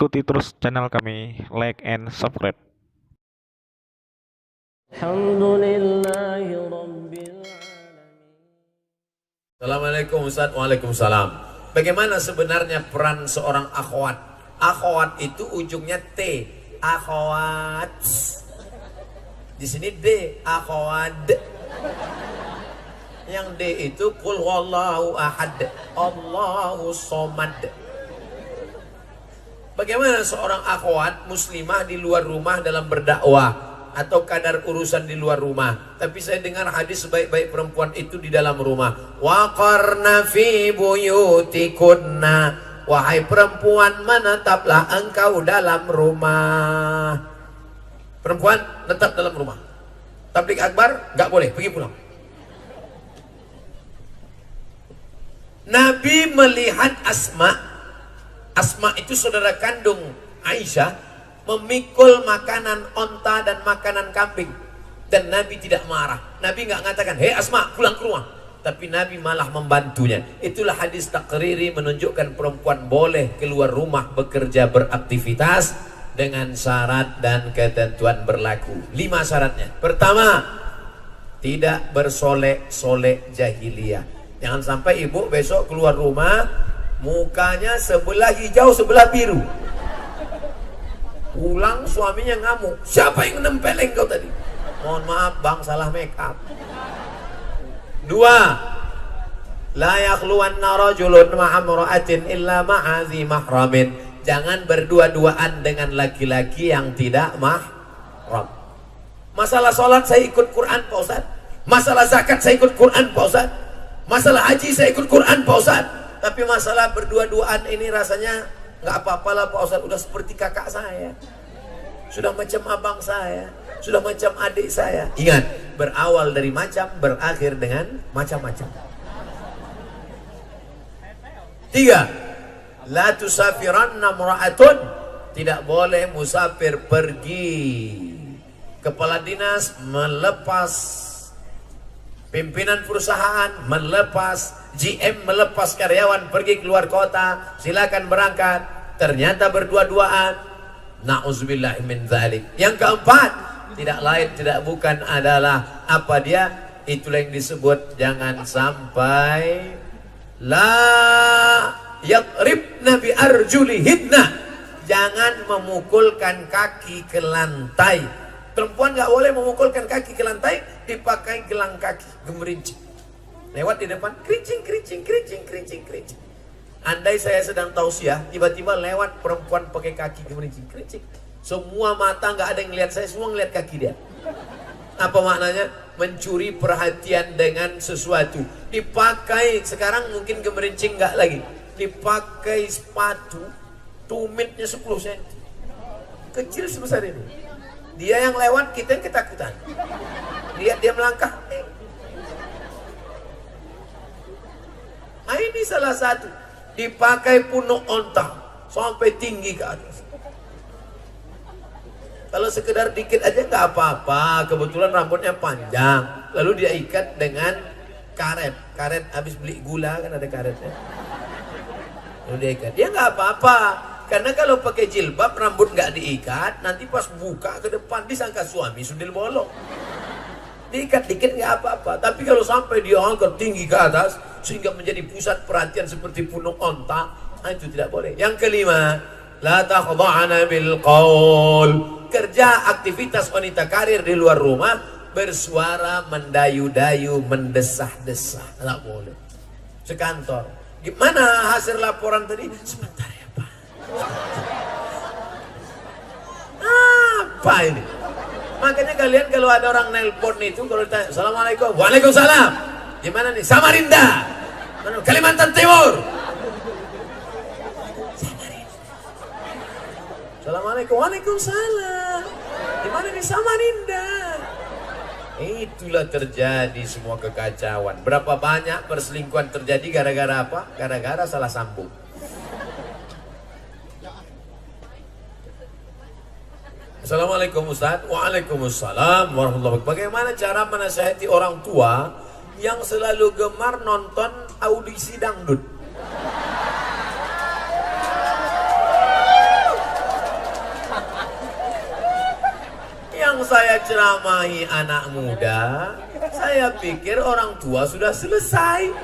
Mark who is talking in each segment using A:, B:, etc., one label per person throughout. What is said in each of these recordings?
A: ikuti terus channel kami, like and subscribe.
B: Assalamualaikum Ustaz. Waalaikumsalam. Bagaimana sebenarnya peran seorang akhwat? Akhwat itu ujungnya T. Akhwat. Di sini D. Akhwat. Yang D itu qul huwallahu ahad, Allahu somad. Bagaimana seorang akhwat muslimah di luar rumah dalam berdakwah atau kadar urusan di luar rumah? Tapi saya dengar hadis sebaik-baik perempuan itu di dalam rumah. Waqarna fi buyutikunna, wahai perempuan menetaplah engkau dalam rumah. Perempuan tetap dalam rumah. Tablik akbar nggak boleh, pergi pulang. Nabi melihat Asma itu saudara kandung Aisyah, memikul makanan onta dan makanan kambing, dan Nabi tidak marah. Nabi nggak mengatakan, hei Asma pulang ke rumah, tapi Nabi malah membantunya. Itulah hadis takriri menunjukkan perempuan boleh keluar rumah bekerja beraktivitas dengan syarat dan ketentuan berlaku. 5 syaratnya. Pertama, tidak bersolek-solek jahiliyah. Jangan sampai ibu besok keluar rumah mukanya sebelah hijau sebelah biru. Pulang suaminya ngamuk, siapa yang nempeleng kau tadi? Mohon maaf bang, salah make up. 2, la yakhluwanna rajulun ma'amra'atin illa ma'azi mahramin. Jangan berdua-duaan dengan laki-laki yang tidak mahram. Masalah sholat saya ikut Quran Pak Ustaz. Masalah zakat saya ikut Quran Pak Ustaz. Masalah haji saya ikut Quran Pak Ustaz. Tapi masalah berdua-duaan ini rasanya nggak apa-apalah Pak Ustaz. Udah seperti kakak saya, sudah macam abang saya, sudah macam adik saya. Ingat, berawal dari macam, berakhir dengan macam-macam. 3, la tusafiranna mura'atun. Tidak boleh musafir pergi. Kepala dinas melepas, pimpinan perusahaan melepas, GM melepas karyawan pergi keluar kota, silakan berangkat. Ternyata berdua-duaan, na'udzubillah min dzalik. Yang keempat, tidak lain tidak bukan adalah apa dia? Itulah yang disebut jangan sampai la yadribna bi arjulihinna. Jangan memukulkan kaki ke lantai. Perempuan nggak boleh memukulkan kaki ke lantai, dipakai gelang kaki gemerincing. Lewat di depan, kerincing, kerincing, kerincing, kerincing, kerincing. Andai saya sedang tausiah, tiba-tiba lewat perempuan pakai kaki gemerincing, kerincing. Semua mata nggak ada yang lihat saya, semua ngeliat kaki dia. Apa maknanya? Mencuri perhatian dengan sesuatu. Dipakai, sekarang mungkin gemerincing nggak lagi. Dipakai sepatu, tumitnya 10 cm. Kecil sebesar ini. Dia yang lewat, kita yang ketakutan. Lihat dia melangkah. Ini salah satu. Dipakai punuk onta sampai tinggi ke atas. Kalau sekedar dikit aja nggak apa-apa. Kebetulan rambutnya panjang. Lalu dia ikat dengan karet. Karet habis beli gula kan ada karetnya. Lalu dia ikat. Dia nggak apa-apa. Karena kalau pakai jilbab rambut nggak diikat, nanti pas buka ke depan disangka suami sundel bolong. Diikat dikit nggak apa-apa. Tapi kalau sampai dia angkat tinggi ke atas sehingga menjadi pusat perhatian seperti punuk onta, itu tidak boleh. Yang kelima, la takhda'na bil qaul. Kerja aktivitas wanita karir di luar rumah bersuara mendayu-dayu, mendesah-desah, nggak boleh. Sekantor, gimana hasil laporan tadi? Sebentar ya Pak. Apa ini? Makanya kalian kalau ada orang nelpon itu, kalau ditanya Assalamualaikum, Waalaikumsalam, gimana nih? Samarinda, Kalimantan Timur. Assalamualaikum, Waalaikumsalam, gimana nih? Samarinda. Itulah terjadi semua kekacauan. Berapa banyak perselingkuhan terjadi gara-gara apa? Gara-gara salah sambung. Assalamualaikum Ustaz. Waalaikumsalam warahmatullahi wabarakatuh. Bagaimana cara menasihati orang tua yang selalu gemar nonton audisi dangdut? saya ceramahi anak muda, saya pikir orang tua sudah selesai.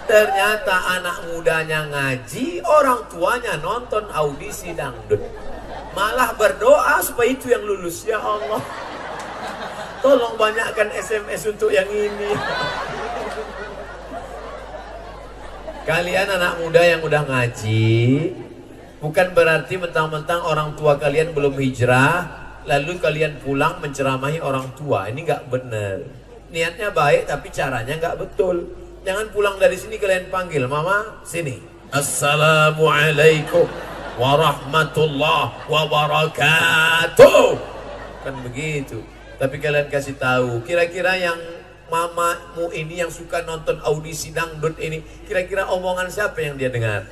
B: Ternyata anak mudanya ngaji, orang tuanya nonton audisi dangdut. Malah berdoa supaya itu yang lulus. Ya Allah, tolong banyakkan SMS untuk yang ini. Kalian anak muda yang udah ngaji, bukan berarti mentang-mentang orang tua kalian belum hijrah, lalu kalian pulang menceramahi orang tua. Ini nggak benar. Niatnya baik tapi caranya nggak betul. Jangan pulang dari sini kalian panggil, mama sini. Assalamualaikum warahmatullahi wabarakatuh. Kan begitu. Tapi kalian kasih tahu, kira-kira yang mamamu ini yang suka nonton audisi dangdut ini, kira-kira omongan siapa yang dia dengar?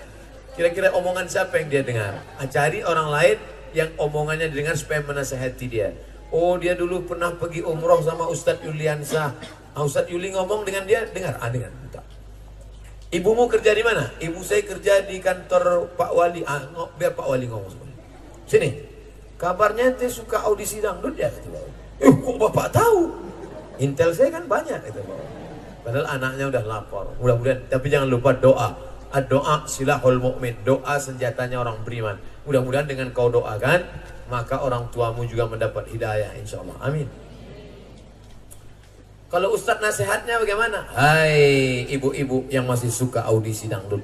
B: Kira-kira omongan siapa yang dia dengar? Cari orang lain yang omongannya didengar supaya menasehati dia. Oh, dia dulu pernah pergi umroh sama Ustadz Yuliansa. Ustadz Yuli ngomong dengan dia, dengar, dengar. Bentar. Ibumu kerja di mana? Ibu saya kerja di kantor Pak Wali. Biar Pak Wali ngomong sebentar. Sini. Kabarnya dia suka audisi dangdut ya? Kok bapak tahu? Intel saya kan banyak itu. Padahal anaknya udah lapor. Mudah-mudahan, tapi jangan lupa doa. Doa silahul mu'min. Doa senjatanya orang beriman. Mudah-mudahan dengan kau doakan, maka orang tuamu juga mendapat hidayah insyaallah. Amin. Kalau ustadz nasihatnya bagaimana? Hai ibu-ibu yang masih suka audisi dangdut.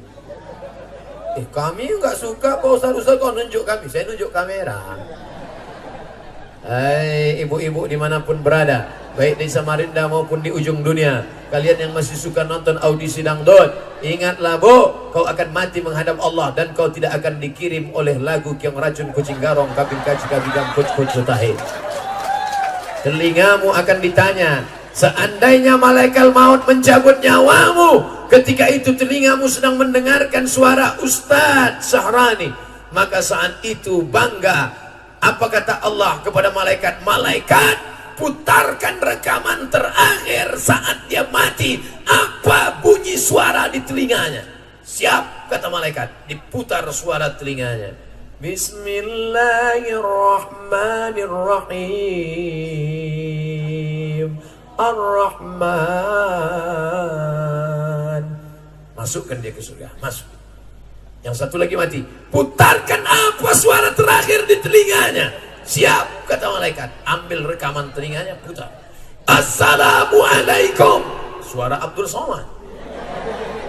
B: Kami nggak suka Pak Ustadz, kau nunjuk kami. Saya nunjuk kamera. Hai ibu-ibu dimanapun berada, baik di Samarinda maupun di ujung dunia, kalian yang masih suka nonton audisi dangdut, ingatlah bu, kau akan mati menghadap Allah dan kau tidak akan dikirim oleh lagu Kiong Racun Kucing Garong Kabin Kaci Kabigam Kuc Kuc Sutahe. Telingamu akan ditanya, seandainya malaikat maut mencabut nyawamu, ketika itu telingamu sedang mendengarkan suara Ustadz Sahrani, maka saat itu bangga. Apa kata Allah kepada malaikat? Malaikat, putarkan rekaman terakhir saat dia mati. Apa bunyi suara di telinganya? Siap, kata malaikat. Diputar suara telinganya. Bismillahirrahmanirrahim. Ar-Rahman. Masukkan dia ke surga. Masuk. Yang satu lagi mati. Putarkan apa suara terakhir di telinganya? Siap, kata malaikat. Ambil rekaman telinganya, putar. Assalamualaikum. Suara Abdul Somad.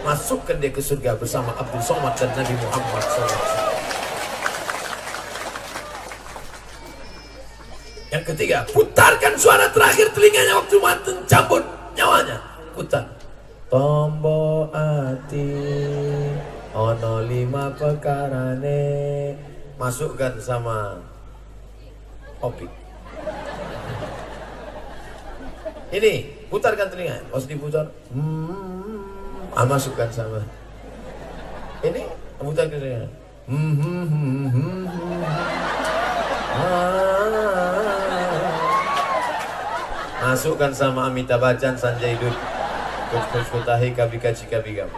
B: Masukkan dia ke surga bersama Abdul Somad dan Nabi Muhammad SAW. Yang ketiga, putarkan suara terakhir telinganya waktu mati cabut nyawanya. Putar. Tombo ati ono 5 pekarane. Masukkan sama Opik. Ini putarkan telinga, harus diputar. Masukkan sama ini, putarkan telinga. Masukkan sama Amitabh Bachchan, Sanjay Dutt, Kuch Kutahi Kabika Cika Bigam.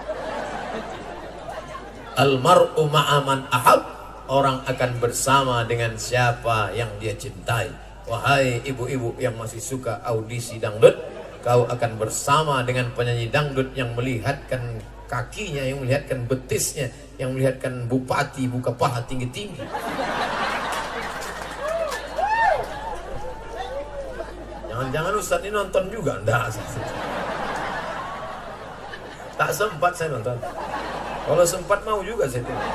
B: Almar'u ma'aman ahab. Orang akan bersama dengan siapa yang dia cintai. Wahai ibu-ibu yang masih suka audisi dangdut, kau akan bersama dengan penyanyi dangdut yang melihatkan kakinya, yang melihatkan betisnya, yang melihatkan bupati buka paha tinggi-tinggi. Jangan-jangan Ustadz ini nonton juga? Enggak. Tak sempat saya nonton. Kalau sempat mau juga saya tengok.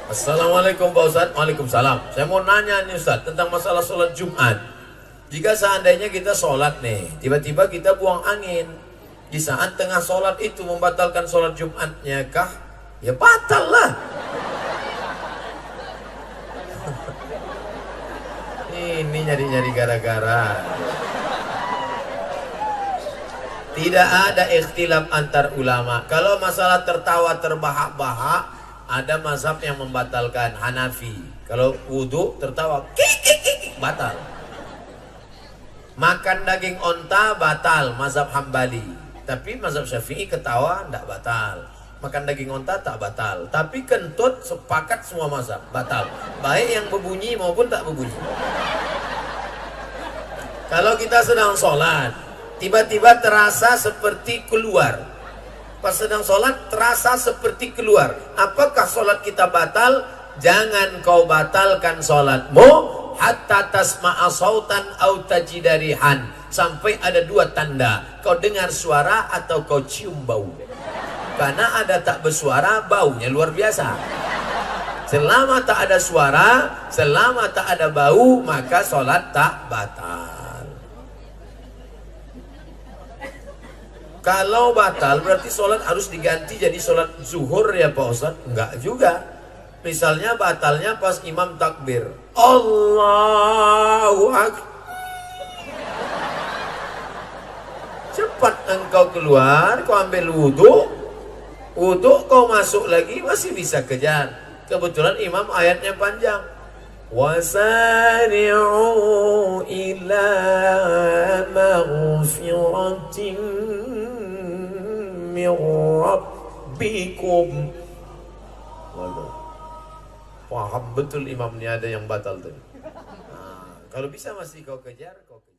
B: Assalamualaikum Pak Ustadz. Waalaikumsalam. Saya mau nanya nih Ustadz tentang masalah sholat Jumat. Jika seandainya kita sholat nih, tiba-tiba kita buang angin, di saat tengah sholat itu membatalkan sholat Jumatnya kah? Ya batal lah. Ini nyari-nyari gara-gara. Tidak ada ikhtilaf antar ulama. Kalau masalah tertawa terbahak-bahak, ada mazhab yang membatalkan, Hanafi. Kalau wudhu tertawa batal. Makan daging onta batal, mazhab Hambali. Tapi mazhab Syafi'i ketawa tidak batal. makan daging onta tak batal, tapi kentut sepakat semua mazhab batal, baik yang berbunyi maupun tak berbunyi. Kalau kita sedang sholat, tiba-tiba terasa seperti keluar. Pas sedang sholat terasa seperti keluar. Apakah sholat kita batal? Jangan kau batalkan sholatmu hatta tasma'a sautan au tajidarihan, sampai ada dua tanda, kau dengar suara atau kau cium bau. Karena ada tak bersuara, baunya luar biasa. Selama tak ada suara, selama tak ada bau, maka sholat tak batal. Kalau batal berarti sholat harus diganti jadi sholat zuhur ya Pak Ustadz? Enggak juga. Misalnya batalnya pas imam takbir, Allahu Akbar, cepat engkau keluar, kau ambil wudhu, kau masuk lagi, masih bisa kejar. Kebetulan imam ayatnya panjang, wasari'u ila maghfiratin min rabbikum. Waduh, paham betul imamnya ada yang batal tuh. Nah, kalau bisa masih kau kejar, kau kejar.